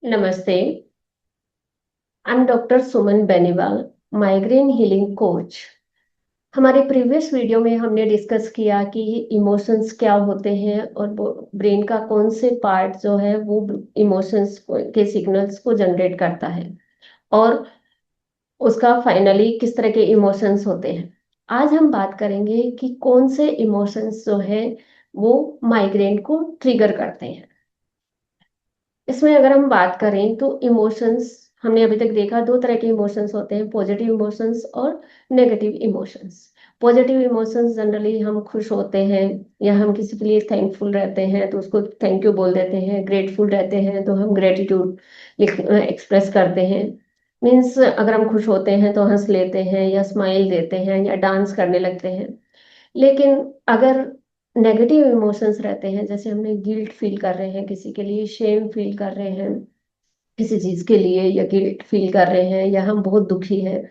नमस्ते। I am doctor Suman Beniwal, migraine healing coach. हमारे previous video में हमने डिस्कस किया कि इमोशंस क्या होते हैं और ब्रेन का कौन से पार्ट जो है वो इमोशंस के सिग्नल्स को जनरेट करता है और उसका फाइनली किस तरह के इमोशंस होते हैं। आज हम बात करेंगे कि कौन से इमोशंस जो है वो माइग्रेन को ट्रिगर करते हैं। इसमें अगर हम बात करें तो इमोशंस हमने अभी तक देखा दो तरह के इमोशंस होते हैं, पॉजिटिव इमोशंस और negative emotions. Positive emotions generally हम खुश होते हैं या हम किसी के लिए थैंकफुल रहते हैं तो उसको थैंक यू बोल देते हैं, ग्रेटफुल रहते हैं तो हम ग्रेटिट्यूड एक्सप्रेस करते हैं। मीन्स अगर हम खुश होते हैं तो हंस लेते हैं या स्माइल देते हैं या डांस करने लगते हैं। लेकिन अगर नेगेटिव इमोशंस रहते हैं, जैसे हमने गिल्ट फील कर रहे हैं किसी के लिए, शेम फील कर रहे हैं किसी चीज के लिए या गिल्ट फील कर रहे हैं या हम बहुत दुखी हैं,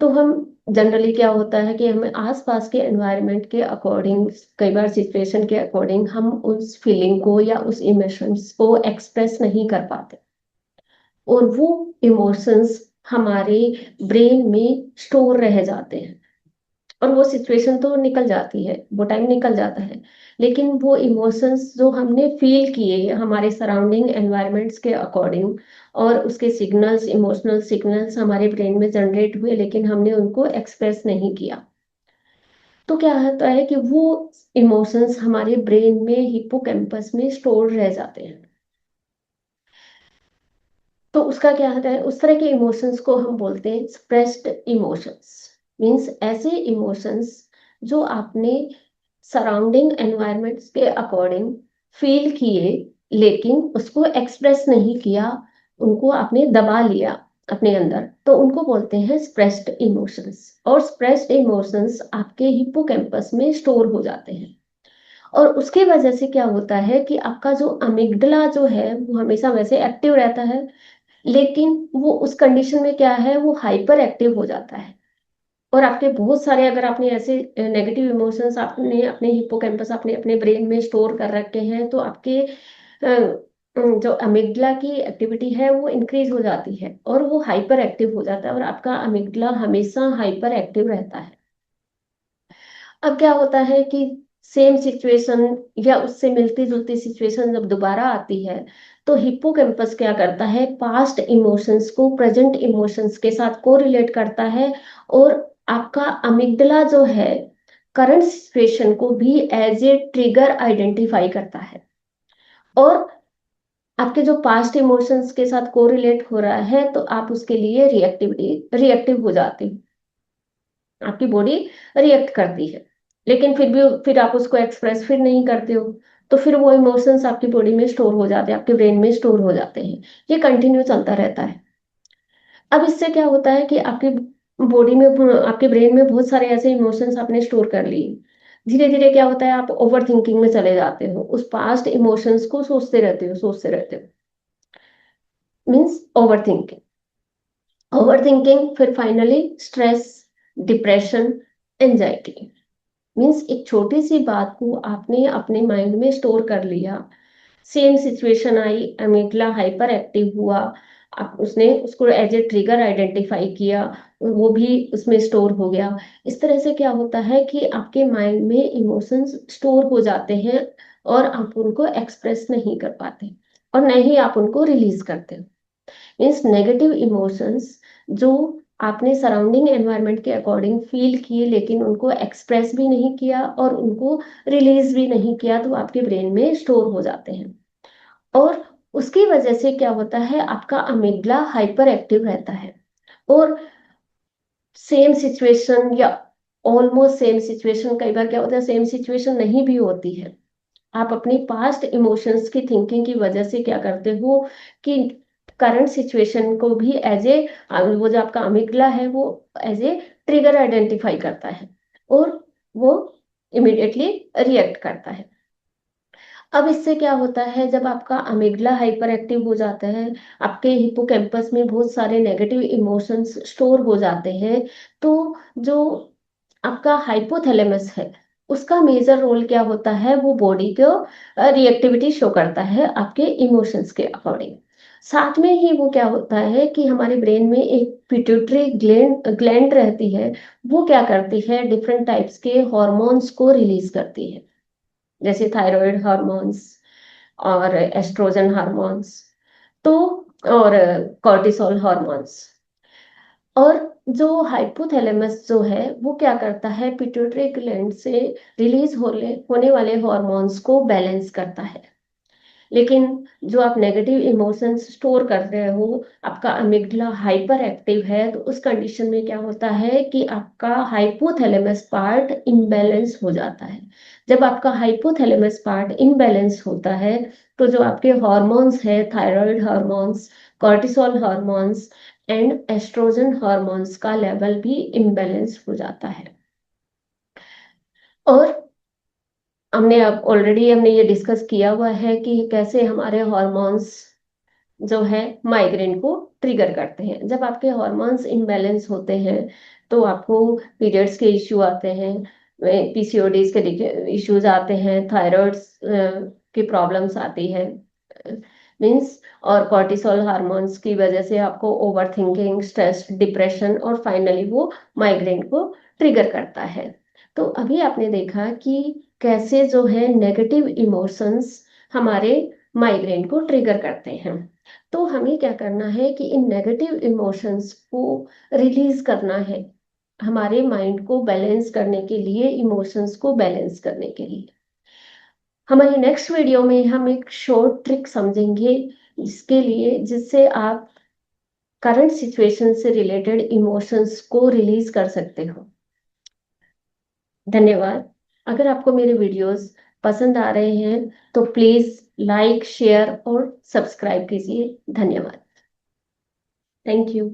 तो हम जनरली क्या होता है कि हमें आसपास के एनवायरनमेंट के अकॉर्डिंग, कई बार सिचुएशन के अकॉर्डिंग हम उस फीलिंग को या उस इमोशंस को एक्सप्रेस नहीं कर पाते और वो इमोशंस हमारे ब्रेन में स्टोर रह जाते हैं। और वो सिचुएशन तो निकल जाती है, वो टाइम निकल जाता है, लेकिन वो इमोशंस जो हमने फील किए हमारे सराउंडिंग एनवायरनमेंट्स के अकॉर्डिंग और उसके सिग्नल्स, इमोशनल सिग्नल्स हमारे ब्रेन में जनरेट हुए लेकिन हमने उनको एक्सप्रेस नहीं किया, तो क्या होता है कि वो इमोशंस हमारे ब्रेन में हिप्पोकैम्पस में स्टोर रह जाते हैं। तो उसका क्या होता है, उस तरह के इमोशंस को हम बोलते हैं सप्रेस्ड इमोशंस। मीन्स ऐसे इमोशंस जो आपने सराउंडिंग एनवायरनमेंट्स के अकॉर्डिंग फील किए लेकिन उसको एक्सप्रेस नहीं किया, उनको आपने दबा लिया अपने अंदर, तो उनको बोलते हैं स्प्रेस्ड इमोशंस। और स्प्रेस्ड इमोशंस आपके हिप्पोकैम्पस में स्टोर हो जाते हैं और उसके वजह से क्या होता है कि आपका जो अमिगडला जो है वो हमेशा वैसे एक्टिव रहता है, लेकिन वो उस कंडीशन में क्या है, वो हाइपर एक्टिव हो जाता है। और आपके बहुत सारे, अगर आपने ऐसे नेगेटिव इमोशंस आपने अपने हिप्पोकैम्पस आपने अपने ब्रेन में स्टोर कर रखे हैं, तो आपके जो अमिगडला की एक्टिविटी है वो इंक्रीज हो जाती है और वो हाइपर एक्टिव हो जाता है और आपका अमिगडला हमेशा हाइपर एक्टिव रहता है। अब क्या होता है कि सेम सिचुएशन या उससे मिलती जुलती सिचुएशन जब दोबारा आती है, तो हिप्पोकैम्पस क्या करता है, पास्ट इमोशंस को प्रेजेंट इमोशंस के साथ कोरिलेट करता है और आपका अमिगडला जो है करंट सिचुएशन को भी एज ए ट्रिगर आइडेंटिफाई करता है और आपके जो पास्ट इमोशंस के साथ कोरिलेट हो रहा है तो आप उसके लिए रिएक्टिव हो जाते हो, आपकी बॉडी रिएक्ट करती है। लेकिन फिर आप उसको एक्सप्रेस फिर नहीं करते हो, तो फिर वो इमोशंस आपकी बॉडी में स्टोर हो जाते हैं, आपके ब्रेन में स्टोर हो जाते हैं। ये कंटिन्यू चलता रहता है। अब इससे क्या होता है कि आपकी बॉडी में, आपके ब्रेन में बहुत सारे ऐसे इमोशंस आपने स्टोर कर लिए, धीरे धीरे क्या होता है, आप ओवर थिंकिंग में चले जाते हो, उस पास्ट इमोशंस को सोचते रहते हो। मीन्स ओवर थिंकिंग, फिर finally stress, depression, anxiety. Means एक छोटी सी बात को आपने अपने माइंड में स्टोर कर लिया, सेम सिचुएशन आई, अमिगडला हाइपर एक्टिव हुआ, आप उसने उसको एज ए ट्रिगर आइडेंटिफाई किया, वो भी उसमें स्टोर हो गया। इस तरह से क्या होता है कि आपके माइंड में इमोशंस स्टोर हो जाते हैं और आप उनको एक्सप्रेस नहीं कर पाते और न ही आप उनको रिलीज करते हो। मीन्स नेगेटिव इमोशंस जो आपने सराउंडिंग एनवायरनमेंट के अकॉर्डिंग फील किए लेकिन उनको एक्सप्रेस भी नहीं किया और उनको रिलीज भी नहीं किया, तो आपके ब्रेन में स्टोर हो जाते हैं और उसकी वजह से क्या होता है, आपका अमिगडला हाइपर एक्टिव रहता है और सेम सिचुएशन या ऑलमोस्ट सेम सिचुएशन, कई बार क्या होता है सेम सिचुएशन नहीं भी होती है, आप अपनी पास्ट इमोशंस की थिंकिंग की वजह से क्या करते हो कि करंट सिचुएशन को भी एज ए, वो जो आपका अमिगला है वो एज ए ट्रिगर आइडेंटिफाई करता है और वो इमिडिएटली रिएक्ट करता है। अब इससे क्या होता है, जब आपका अमिगला हाइपर एक्टिव हो जाता है, आपके हिप्पोकैम्पस में बहुत सारे नेगेटिव इमोशंस स्टोर हो जाते हैं, तो जो आपका हाइपोथैलेमस है उसका मेजर रोल क्या होता है, वो बॉडी को रिएक्टिविटी शो करता है आपके इमोशंस के अकॉर्डिंग। साथ में ही वो क्या होता है कि हमारे ब्रेन में एक पिट्यूटरी ग्लैंड रहती है, वो क्या करती है, डिफरेंट टाइप्स के हॉर्मोन्स को रिलीज करती है, जैसे थायराइड हार्मोन्स और एस्ट्रोजन हार्मोन्स, तो और कॉर्टिसोल हार्मोन्स। और जो हाइपोथैलेमस जो है वो क्या करता है, पिट्यूटरी ग्लैंड से रिलीज होने वाले हॉर्मोन्स को बैलेंस करता है। लेकिन जो आप नेगेटिव इमोशंस स्टोर कर रहे हो, आपका अमिग्डला हाइपर एक्टिव है, तो उस कंडीशन में क्या होता है कि आपका हाइपोथैलेमस पार्ट इम्बैलेंस हो जाता है। जब आपका हाइपोथैलेमस पार्ट इम्बैलेंस होता है, तो जो आपके हॉर्मोन्स है, thyroid hormones, cortisol hormones and estrogen hormones का लेवल भी इम्बैलेंस हो जाता है। और हमने अब ऑलरेडी हमने ये डिस्कस किया हुआ है कि कैसे हमारे हॉर्मोन्स जो है माइग्रेन को ट्रिगर करते हैं। जब आपके हॉर्मोन्स इम्बैलेंस होते हैं तो आपको पीरियड्स के इश्यू आते हैं, पीसीओडीज के इश्यूज आते हैं, थायराइड्स की प्रॉब्लम्स आती है, मींस, और कॉर्टिसोल हार्मोन्स की वजह से आपको ओवर थिंकिंग, स्ट्रेस, डिप्रेशन और फाइनली वो माइग्रेन को ट्रिगर करता है। तो अभी आपने देखा कि कैसे जो है नेगेटिव इमोशंस हमारे माइग्रेन को ट्रिगर करते हैं। तो हमें क्या करना है कि इन नेगेटिव इमोशंस को रिलीज करना है, हमारे माइंड को बैलेंस करने के लिए, इमोशंस को बैलेंस करने के लिए। हमारी नेक्स्ट वीडियो में हम एक शॉर्ट ट्रिक समझेंगे जिससे आप करंट सिचुएशन से रिलेटेड इमोशंस को रिलीज कर सकते हो। धन्यवाद। अगर आपको मेरे वीडियोस पसंद आ रहे हैं तो प्लीज लाइक, शेयर और सब्सक्राइब कीजिए। धन्यवाद। Thank you.